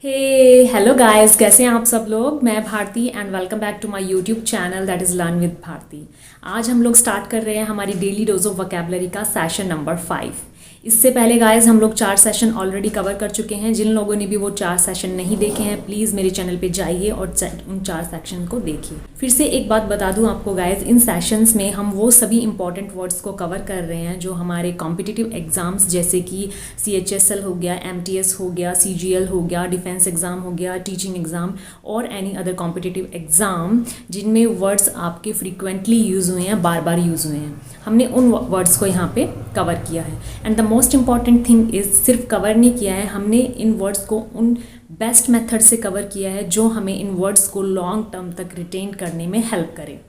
Hello guys, कैसे हैं आप सब लोग। मैं Bharti and welcome back to my YouTube channel that is learn with Bharti. आज हम लोग स्टार्ट कर रहे हैं हमारी डेली डोज ऑफ वोकैबुलरी का सेशन नंबर 5। इससे पहले गाइस हम लोग 4 सेशन ऑलरेडी कवर कर चुके हैं। जिन लोगों ने भी वो 4 सेशन नहीं देखे हैं प्लीज़ मेरे चैनल पे जाइए और उन 4 सेक्शन को देखिए। फिर से एक बात बता दूं आपको गाइस, इन सेशंस में हम वो सभी इंपॉर्टेंट वर्ड्स को कवर कर रहे हैं जो हमारे कॉम्पिटिटिव एग्जाम्स जैसे कि CHSL हो गया, MTS हो गया, CGL हो गया, डिफेंस एग्ज़ाम हो गया, टीचिंग एग्ज़ाम और एनी अदर कॉम्पिटिटिव एग्ज़ाम जिनमें वर्ड्स आपके फ्रीक्वेंटली यूज़ हुए हैं, बार बार यूज़ हुए हैं, हमने उन वर्ड्स को यहाँ पे कवर किया है। And the most important thing is सिर्फ कवर नहीं किया है, हमने इन वर्ड्स को उन बेस्ट मेथड से कवर किया है जो हमें इन वर्ड्स को लॉन्ग टर्म तक रिटेन करने में हेल्प करे।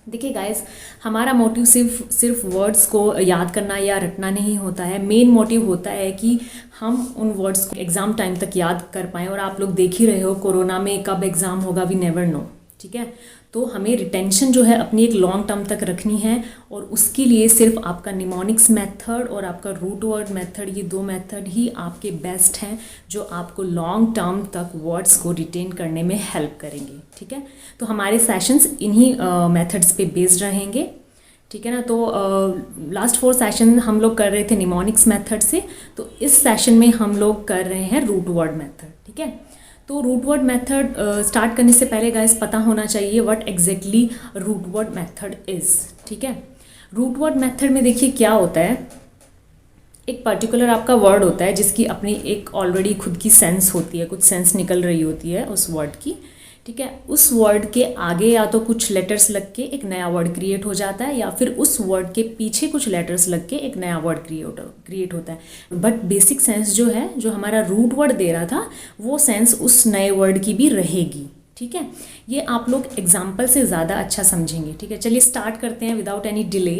देखिए गाइस, हमारा मोटिव सिर्फ वर्ड्स को याद करना या रटना नहीं होता है। मेन मोटिव होता है कि हम उन वर्ड्स को एग्ज़ाम टाइम तक याद कर पाएँ। और आप लोग देख ही रहे हो कोरोना में कब एग्ज़ाम होगा, वी नेवर नो। ठीक है, तो हमें रिटेंशन जो है अपनी एक लॉन्ग टर्म तक रखनी है और उसके लिए सिर्फ आपका निमोनिक्स मेथड और आपका रूट वर्ड मेथड, ये 2 मेथड ही आपके बेस्ट हैं जो आपको लॉन्ग टर्म तक वर्ड्स को रिटेन करने में हेल्प करेंगे। ठीक है, तो हमारे सेशंस इन्हीं मेथड्स पे बेस्ड रहेंगे। ठीक है ना, तो लास्ट 4 सेशन हम लोग कर रहे थे निमोनिक्स मेथड से, तो इस सेशन में हम लोग कर रहे हैं रूट वर्ड मेथड। ठीक है, तो रूट वर्ड मेथड स्टार्ट करने से पहले गाइस पता होना चाहिए what exactly root word method is. ठीक है, रूट वर्ड मेथड में देखिए क्या होता है, एक पर्टिकुलर आपका वर्ड होता है जिसकी अपनी एक ऑलरेडी खुद की सेंस होती है, कुछ सेंस निकल रही होती है उस वर्ड की। ठीक है, उस वर्ड के आगे या तो कुछ लेटर्स लग के एक नया वर्ड क्रिएट हो जाता है या फिर उस वर्ड के पीछे कुछ लेटर्स लग के एक नया वर्ड क्रिएट होता है। बट बेसिक सेंस जो है, जो हमारा रूट वर्ड दे रहा था, वो सेंस उस नए वर्ड की भी रहेगी। ठीक है, ये आप लोग एग्जाम्पल से ज़्यादा अच्छा समझेंगे। ठीक है, चलिए स्टार्ट करते हैं विदाउट एनी डिले।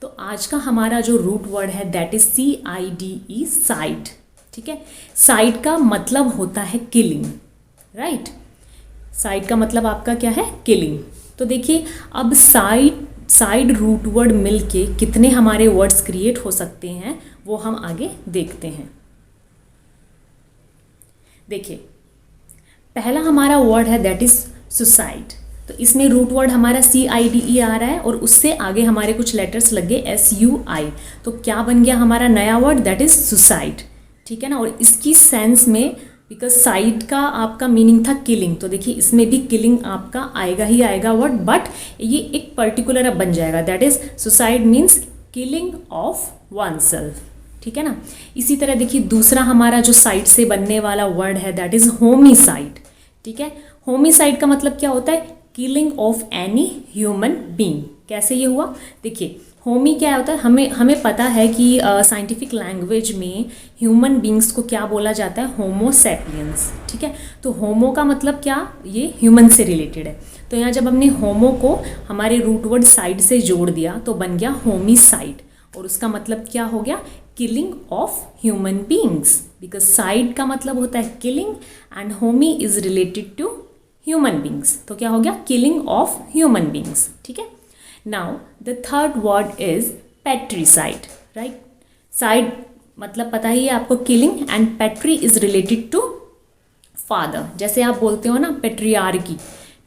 तो आज का हमारा जो रूट वर्ड है दैट इज CIDE, साइड। ठीक है, साइड का मतलब होता है किलिंग, राइट। साइड का मतलब आपका क्या है, किलिंग। तो देखिए अब साइड रूट वर्ड मिलके कितने हमारे वर्ड्स क्रिएट हो सकते हैं वो हम आगे देखते हैं। देखिए पहला हमारा वर्ड है दैट इज सुसाइड। तो इसमें रूट वर्ड हमारा CIDE आ रहा है और उससे आगे हमारे कुछ लेटर्स लगे SUI। तो क्या बन गया हमारा नया वर्ड, दैट इज सुसाइड। ठीक है ना, और इसकी सेंस में बिकॉज साइड का आपका मीनिंग था किलिंग, तो देखिए इसमें भी किलिंग आपका आएगा ही आएगा वर्ड, बट ये एक पर्टिकुलर अब बन जाएगा, that is suicide means killing of one self. ठीक है ना, इसी तरह देखिए दूसरा हमारा जो साइड से बनने वाला वर्ड है दैट इज होमिसाइड। ठीक है, होमिसाइड का मतलब क्या होता है, killing of any human being. कैसे ये हुआ, देखिए होमी क्या होता है, हमें पता है कि साइंटिफिक लैंग्वेज में ह्यूमन बींग्स को क्या बोला जाता है, होमो सैपियंस। ठीक है, तो होमो का मतलब क्या, ये ह्यूमन से रिलेटेड है। तो यहाँ जब हमने होमो को हमारे रूट वर्ड साइड से जोड़ दिया तो बन गया होमिसाइड, और उसका मतलब क्या हो गया, killing of human beings. Because side का मतलब होता है killing and homi is related to human beings, तो क्या हो गया, किलिंग ऑफ ह्यूमन बींग्स। ठीक है, now the third word is patricide, right? Side मतलब पता ही है आपको, killing, and patri is related to father। जैसे आप बोलते हो ना पेट्रियार्की,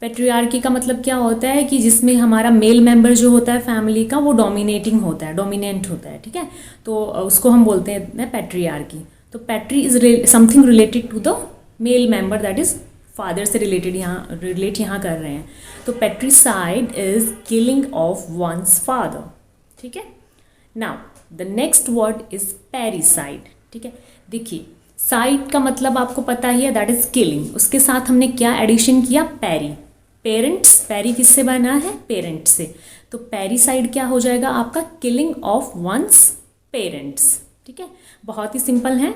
पेट्रियार्की का मतलब क्या होता है कि जिसमें हमारा मेल मेंबर जो होता है फैमिली का वो डोमिनेटिंग होता है, डोमिनेंट होता है। ठीक है, तो उसको हम बोलते हैं पेट्रियार्की। तो patri is something related to the male member, that is father से रिलेटेड रिलेट यहाँ कर रहे हैं। तो patricide is killing of one's father. ठीक है, now the next word is parricide. ठीक है, देखिए साइड का मतलब आपको पता ही है, दैट इज किलिंग। उसके साथ हमने क्या एडिशन किया, पेरी, पेरेंट्स। पेरी किससे बना है, पेरेंट्स से। तो पेरिसाइड क्या हो जाएगा आपका, किलिंग ऑफ वंस पेरेंट्स। ठीक है, बहुत ही सिंपल है।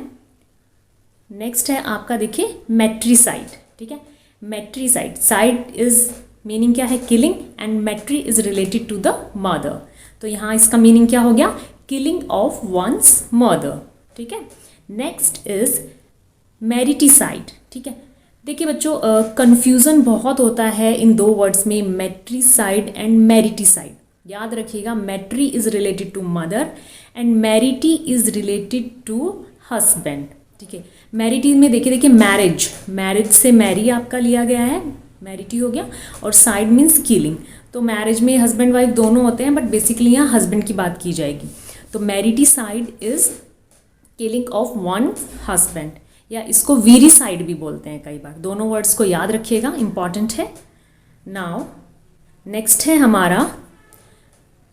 नेक्स्ट है आपका देखिए मेट्रिसाइड। ठीक है, मेट्रिसाइड, साइड इज मीनिंग क्या है, killing, and matri is related to the mother. तो यहाँ इसका मीनिंग क्या हो गया, किलिंग ऑफ वंस मदर। ठीक है, नेक्स्ट इज मेरिटिसाइड। ठीक है, देखिए बच्चों कंफ्यूजन बहुत होता है इन 2 वर्ड्स में, मेट्रिसाइड एंड मेरिटिसाइड। याद रखिएगा, matri is related to mother and mariti is related to husband. ठीक है। मैरिटी में देखिए मैरिज, मैरिज से मैरी आपका लिया गया है, मैरिटी हो गया, और साइड मीन्स किलिंग। तो मैरिज में हस्बैंड वाइफ दोनों होते हैं, बट बेसिकली यहाँ हस्बैंड की बात की जाएगी। तो mariticide is killing of one husband, या इसको वीरिसाइड भी बोलते हैं कई बार। दोनों वर्ड्स को याद रखिएगा, इंपॉर्टेंट है। नाउ नेक्स्ट है हमारा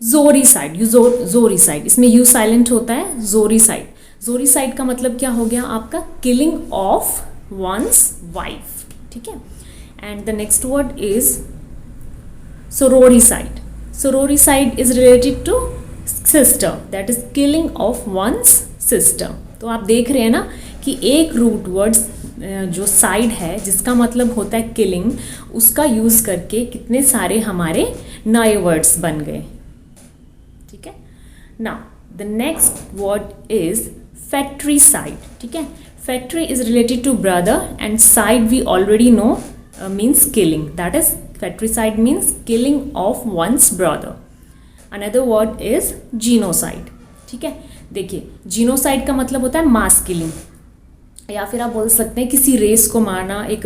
जोरीसाइड, जोरीसाइड, इसमें यू साइलेंट होता है, जोरीसाइड। जोरीसाइड का मतलब क्या हो गया आपका, किलिंग ऑफ वंस वाइफ, ठीक है। And the next word is sororicide. Sororicide is related to sister, that is killing of one's sister. तो आप देख रहे हैं ना कि एक रूट वर्ड्स जो साइड है जिसका मतलब होता है किलिंग, उसका यूज़ करके कितने सारे हमारे नए वर्ड्स बन गए, ठीक है। Now the next word is fratricide, ठीक है। Fratri is related to brother and side we already know means killing, that is fratricide means killing of one's brother. Another word is genocide, ठीक है। देखिए genocide का मतलब होता है mass killing, या फिर आप बोल सकते हैं किसी रेस को मारना, एक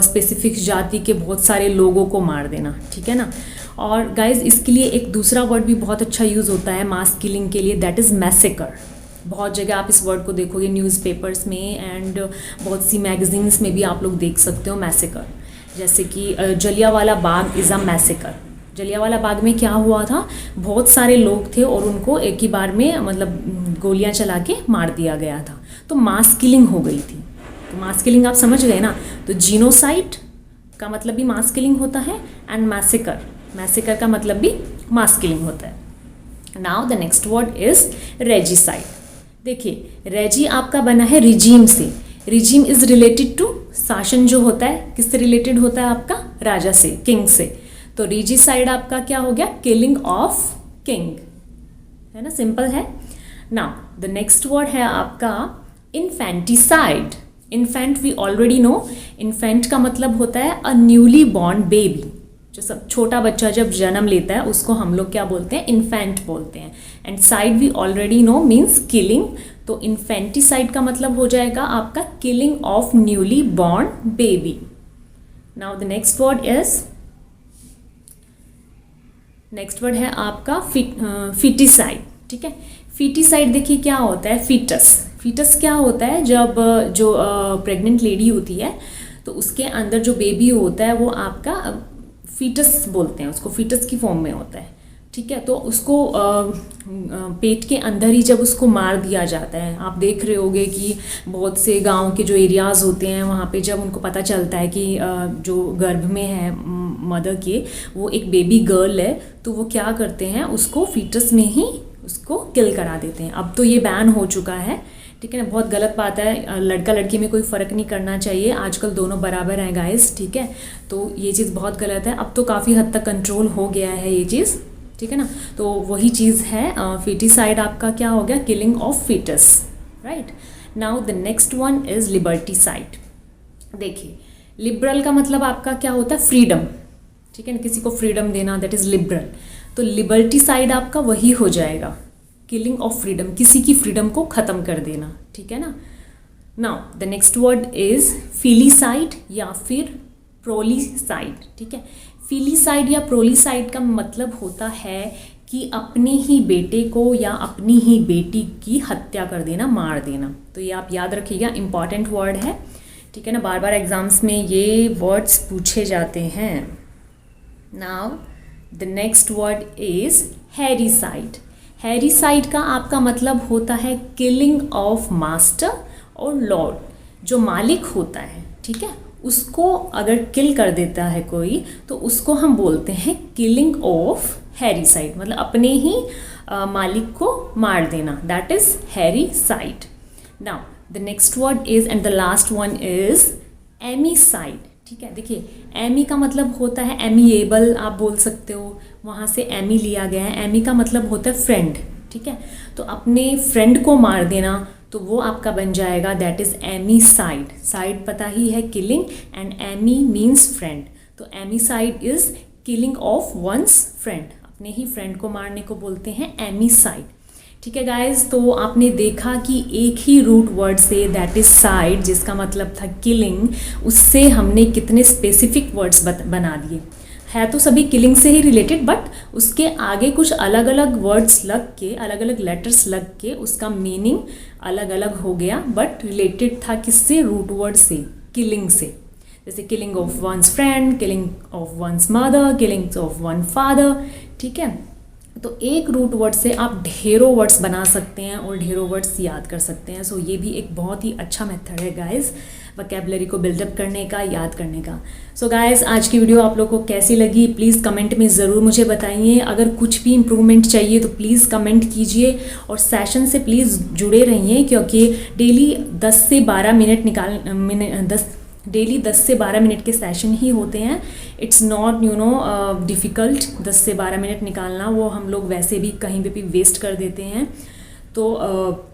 स्पेसिफिक जाति के बहुत सारे लोगों को मार देना, ठीक है ना। और गाइज इसके लिए एक दूसरा वर्ड भी बहुत अच्छा यूज़ होता है मास किलिंग के लिए, दैट इज़ मैसेकर। बहुत जगह आप इस वर्ड को देखोगे न्यूज़पेपर्स में एंड बहुत सी मैगजीन्स में भी आप लोग देख सकते हो मैसेकर। जैसे कि Jallianwala Bagh is a massacre. Jallianwala Bagh में क्या हुआ था, बहुत सारे लोग थे और उनको एक ही बार में मतलब गोलियां चला के मार दिया गया था, तो मास किलिंग हो गई थी। तो मास किलिंग आप समझ गए ना। तो जीनोसाइड का मतलब भी मास किलिंग होता है एंड मैसेकर, मैसेकर का मतलब भी मास किलिंग होता है। Now the next word is regicide. देखिए रेजी आपका बना है रिजीम से। रिजीम इज रिलेटेड टू शासन जो होता है, किससे रिलेटेड होता है आपका, राजा से, किंग से। तो रिजीसाइड आपका क्या हो गया, किलिंग ऑफ किंग, है ना, सिंपल है। नाउ द नेक्स्ट वर्ड है आपका infanticide. Infant we already know, infant का मतलब होता है अ न्यूली बॉर्न बेबी। जो सब छोटा बच्चा जब जन्म लेता है उसको हम लोग क्या बोलते हैं, इन्फेंट बोलते हैं। And side we already know means killing, तो इन्फेंटिसाइड का मतलब हो जाएगा आपका killing of newly born baby. Now the next word is, next word है आपका फिटिसाइड, ठीक है। फिटिसाइड देखिए क्या होता है, फीटस। फीटस क्या होता है, जब जो प्रेग्नेंट लेडी होती है तो उसके अंदर जो बेबी होता है वो आपका फीटस बोलते हैं उसको, फीटस की फॉर्म में होता है, ठीक है। तो उसको पेट के अंदर ही जब उसको मार दिया जाता है, आप देख रहे होगे कि बहुत से गांव के जो एरियाज़ होते हैं वहाँ पे जब उनको पता चलता है कि जो गर्भ में है मदर के वो एक बेबी गर्ल है, तो वो क्या करते हैं, उसको फीटस में ही उसको किल करा देते हैं। अब तो ये बैन हो चुका है, ठीक है ना, बहुत गलत बात है। लड़का लड़की में कोई फ़र्क नहीं करना चाहिए, आजकल दोनों बराबर हैं गाइस, ठीक है। तो ये चीज़ बहुत गलत है, अब तो काफ़ी हद तक कंट्रोल हो गया है ये चीज़, ठीक है ना। तो वही चीज़ है, फिटिसाइड आपका क्या हो गया, killing of foetus, right. Now the next one is liberticide. देखिए लिबरल का मतलब आपका क्या होता है, फ्रीडम, ठीक है ना, किसी को फ्रीडम देना, दैट इज़ लिबरल। तो लिबर्टीसाइड आपका वही हो जाएगा, किलिंग ऑफ फ्रीडम, किसी की फ्रीडम को ख़त्म कर देना, ठीक है ना। Now the next word is filicide या फिर प्रोलिसाइड, ठीक है। फिलिसाइड या प्रोलिसाइड का मतलब होता है कि अपने ही बेटे को या अपनी ही बेटी की हत्या कर देना, मार देना। तो ये आप याद रखिएगा, इंपॉर्टेंट वर्ड है, ठीक है ना, बार बार एग्जाम्स में ये वर्ड्स पूछे जाते हैं। Now the next word is hericide. Hericide का आपका मतलब होता है किलिंग ऑफ मास्टर और लॉर्ड, जो मालिक होता है, ठीक है, उसको अगर किल कर देता है कोई तो उसको हम बोलते हैं किलिंग ऑफ हैरिसाइड, मतलब अपने ही मालिक को मार देना, that is hericide. Now the next word is and the last one is amicide, ठीक है। देखिए एमी का मतलब होता है एमिएबल, आप बोल सकते हो, वहाँ से एमी लिया गया है। एमी का मतलब होता है फ्रेंड, ठीक है। तो अपने फ्रेंड को मार देना तो वो आपका बन जाएगा, दैट इज़ एमीसाइड। साइड पता ही है killing and ami means friend, तो amicide is killing of one's friend, अपने ही फ्रेंड को मारने को बोलते हैं एमीसाइड, ठीक है गाइज, तो आपने देखा कि एक ही रूट वर्ड से, दैट इज साइड, जिसका मतलब था किलिंग, उससे हमने कितने स्पेसिफिक वर्ड्स बना दिए। है तो सभी किलिंग से ही रिलेटेड, बट उसके आगे कुछ अलग अलग वर्ड्स लग के, अलग अलग लेटर्स लग के उसका मीनिंग अलग अलग हो गया, बट रिलेटेड था किससे? रूट वर्ड से, किलिंग से। जैसे killing of one's friend, killing of one's mother, killing of one father. ठीक है, तो एक रूट वर्ड से आप ढेरों वर्ड्स बना सकते हैं और ढेरों वर्ड्स याद कर सकते हैं। सो ये भी एक बहुत ही अच्छा मेथड है गाइस, वोकैबुलरी को बिल्डअप करने का, याद करने का। सो गाइस, आज की वीडियो आप लोगों को कैसी लगी प्लीज़ कमेंट में ज़रूर मुझे बताइए। अगर कुछ भी इम्प्रूवमेंट चाहिए तो प्लीज़ कमेंट कीजिए और सेशन से प्लीज़ जुड़े रहिए, क्योंकि डेली 10 से 12 मिनट डेली 10 से 12 मिनट के सेशन ही होते हैं। इट्स नॉट डिफ़िकल्ट 10 से 12 मिनट निकालना, वो हम लोग वैसे भी कहीं पे भी वेस्ट कर देते हैं। तो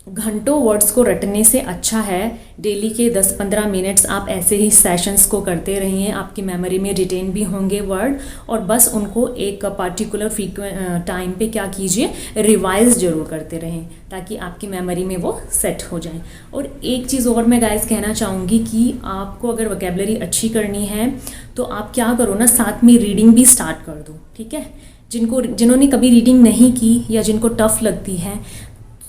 घंटों वर्ड्स को रटने से अच्छा है डेली के 10-15 मिनट्स आप ऐसे ही सेशंस को करते रहिए, आपकी मेमोरी में रिटेन भी होंगे वर्ड, और बस उनको एक पर्टिकुलर टाइम पे क्या कीजिए, रिवाइज जरूर करते रहें, ताकि आपकी मेमोरी में वो सेट हो जाए। और एक चीज़ और मैं गाइस कहना चाहूँगी कि आपको अगर वोकैबुलरी अच्छी करनी है तो आप क्या करो ना, साथ में रीडिंग भी स्टार्ट कर दो। ठीक है, जिन्होंने कभी रीडिंग नहीं की या जिनको टफ लगती है,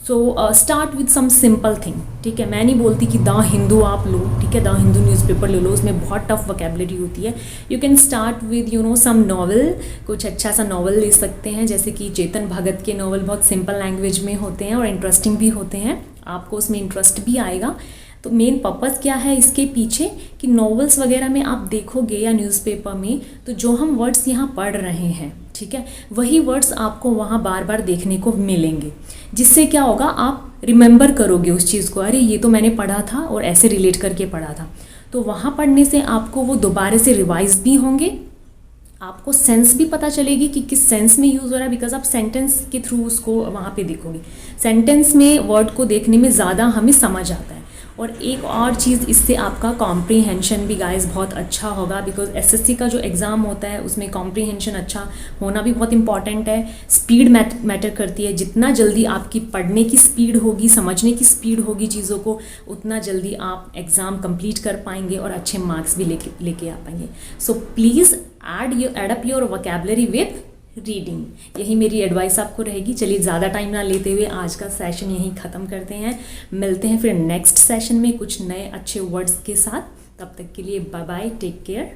so start with some simple thing. ठीक है, मैं नहीं बोलती कि द हिंदू आप लो, ठीक है, द हिंदू न्यूज़पेपर ले लो, उसमें बहुत टफ वोकैबुलरी होती है। You can start with some novel, कुछ अच्छा सा नॉवल ले सकते हैं, जैसे कि चेतन भगत के नॉवल बहुत सिंपल लैंग्वेज में होते हैं और इंटरेस्टिंग भी होते हैं, आपको उसमें इंटरेस्ट भी आएगा। तो मेन पर्पज़ क्या है इसके पीछे, कि नॉवेल्स वगैरह में आप देखोगे या न्यूज़पेपर में, तो जो हम वर्ड्स यहाँ पढ़ रहे हैं, ठीक है, वही वर्ड्स आपको वहाँ बार बार देखने को मिलेंगे, जिससे क्या होगा, आप रिमेंबर करोगे उस चीज़ को, अरे ये तो मैंने पढ़ा था और ऐसे रिलेट करके पढ़ा था। तो वहाँ पढ़ने से आपको वो दोबारा से रिवाइज भी होंगे, आपको सेंस भी पता चलेगी कि किस सेंस में यूज़ हो रहा है, बिकॉज आप सेंटेंस के थ्रू उसको वहाँ पे देखोगे। सेंटेंस में वर्ड को देखने में ज़्यादा हमें समझ आता है। और एक और चीज़, इससे आपका कॉम्प्रीहेंशन भी गाइस बहुत अच्छा होगा, बिकॉज एसएससी का जो एग्ज़ाम होता है उसमें कॉम्प्रीहेंशन अच्छा होना भी बहुत इंपॉर्टेंट है। स्पीड मैटर करती है, जितना जल्दी आपकी पढ़ने की स्पीड होगी, समझने की स्पीड होगी चीज़ों को, उतना जल्दी आप एग्ज़ाम कंप्लीट कर पाएंगे और अच्छे मार्क्स भी लेके आ पाएंगे। So please add up your vocabulary with reading, यही मेरी एडवाइस आपको रहेगी। चलिए, ज़्यादा टाइम ना लेते हुए आज का सेशन यहीं ख़त्म करते हैं, मिलते हैं फिर नेक्स्ट सेशन में कुछ नए अच्छे वर्ड्स के साथ। तब तक के लिए बाय बाय, टेक केयर।